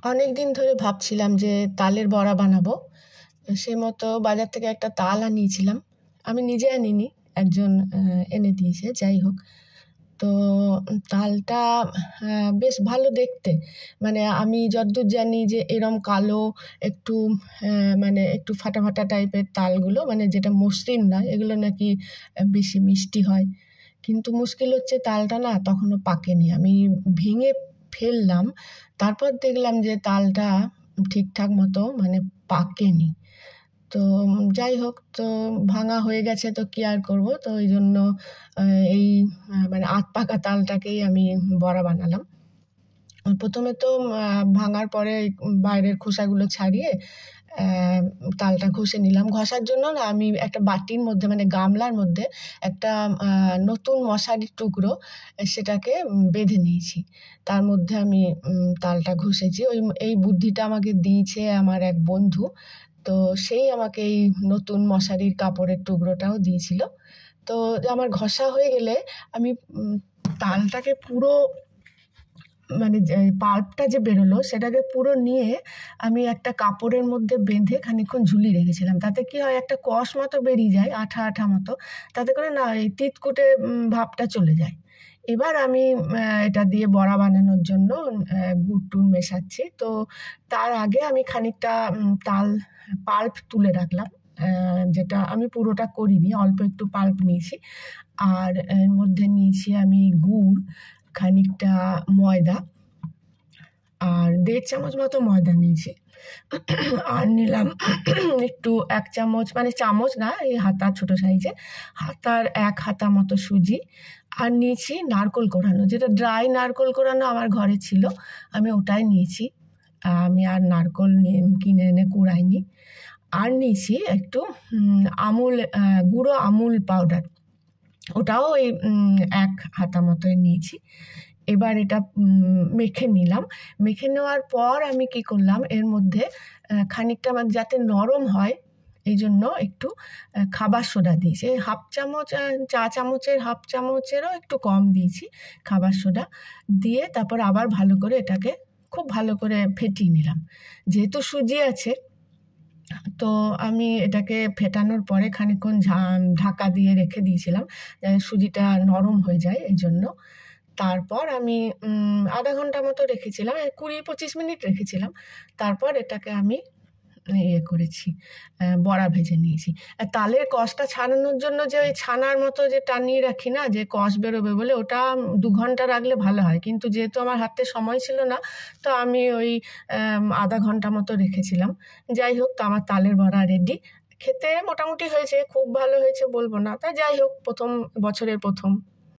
অনেক দিন ধরে ভাবছিলাম যে তালের বড়া বানাবো। সেই মতো বাজার থেকে একটা তাল আনিয়েছিলাম। আমি নিজে আনিনি, একজন এনে দিয়েছে। যাই হোক, তো তালটা বেশ ভালো দেখতে। মানে আমি যতদূর জানি যে এরম কালো একটু মানে একটু ফাটা ফাটা টাইপের তালগুলো, মানে যেটা মসৃণ নয়, এগুলো নাকি বেশি মিষ্টি হয়। কিন্তু মুশকিল হচ্ছে তালটা না তখনও পাকেনি। আমি ভেঙে ফেললাম, তারপর দেখলাম যে তালটা ঠিকঠাক মতো মানে পাকেনি। তো যাই হোক, তো ভাঙা হয়ে গেছে, তো কি আর করব। তো ওই জন্য এই মানে আধ পাকা তালটাকেই আমি বড়া বানালাম। প্রথমে তো ভাঙার পরে বাইরের খোসাগুলো ছাড়িয়ে তালটা ঘষে নিলাম। ঘষার জন্য না আমি একটা বাটির মধ্যে, মানে গামলার মধ্যে একটা নতুন মশারির টুকরো, সেটাকে বেঁধে নিয়েছি। তার মধ্যে আমি তালটা ঘষেছি। এই বুদ্ধিটা আমাকে দিয়েছে আমার এক বন্ধু। তো সেই আমাকে এই নতুন মশারির কাপড়ের টুকরোটাও দিয়েছিল। তো আমার ঘষা হয়ে গেলে আমি তালটাকে পুরো, মানে যে পাল্পটা যে বেরোলো সেটাকে পুরো নিয়ে আমি একটা কাপড়ের মধ্যে বেঁধে খানিকক্ষণ ঝুলিয়ে রেখেছিলাম। তাতে কি হয়, একটা কষ মতো বেরিয়ে যায়, আঠা আঠা মতো। তাতে করে না এই তিতকুটে ভাবটা চলে যায়। এবার আমি এটা দিয়ে বড়া বানানোর জন্য গুড় টুড় মেশাচ্ছি। তো তার আগে আমি খানিকটা তাল পাল্প তুলে রাখলাম, যেটা আমি পুরোটা করিনি, অল্প একটু পাল্প নিয়েছি। আর এর মধ্যে নিয়েছি আমি গুড়, খানিকটা ময়দা, আর 1.5 চামচ মতো ময়দা নিয়েছি। আর নিলাম একটু 1 চামচ, মানে চামচ না, এই হাতা ছোট সাইজে, হাতার 1 হাতা মতো সুজি। আর নিয়েছি নারকোল কোড়ানো, যেটা ড্রাই নারকোল কোড়ানো আমার ঘরে ছিল, আমি ওটাই নিয়েছি। আমি আর নারকোল কিনে এনে কুড়াইনি। আর নিয়েছি একটু আমুল, গুঁড়ো আমুল পাউডার, ওটাও ওই 1 হাতা মতোই নিয়েছি। এবার এটা মেখে নিলাম। মেখে নেওয়ার পর আমি কি করলাম, এর মধ্যে খানিকটা, মানে যাতে নরম হয় এই জন্য একটু খাবার সোডা দিয়েছি। 1/2 চামচ, চা চামচের 1/2 চামচেরও একটু কম দিয়েছি খাবার সোডা দিয়ে। তারপর আবার ভালো করে এটাকে খুব ভালো করে ফেটিয়ে নিলাম। যেহেতু সুজি আছে, তো আমি এটাকে ফেটানোর পরে খানিকক্ষণ ঢাকা দিয়ে রেখে দিয়েছিলাম, সুজিটা নরম হয়ে যায় এই জন্য। তারপর আমি আধা ঘন্টা মতো রেখেছিলাম, 20-25 মিনিট রেখেছিলাম। তারপর এটাকে আমি করেছি, বড়া ভেজে নিয়েছি। আর তালের কষটা ছাড়ানোর জন্য যে ওই ছানার মতো যে টানিয়ে রাখি না, যে কষ বেরোবে বলে, ওটা 2 ঘন্টা রাখলে ভালো হয়। কিন্তু যেহেতু আমার হাতে সময় ছিল না, তো আমি ওই আধা ঘন্টা মতো রেখেছিলাম। যাই হোক, তো আমার তালের বড়া রেডি। খেতে মোটামুটি হয়েছে, খুব ভালো হয়েছে বলবো না, তা যাই হোক, বছরের প্রথম।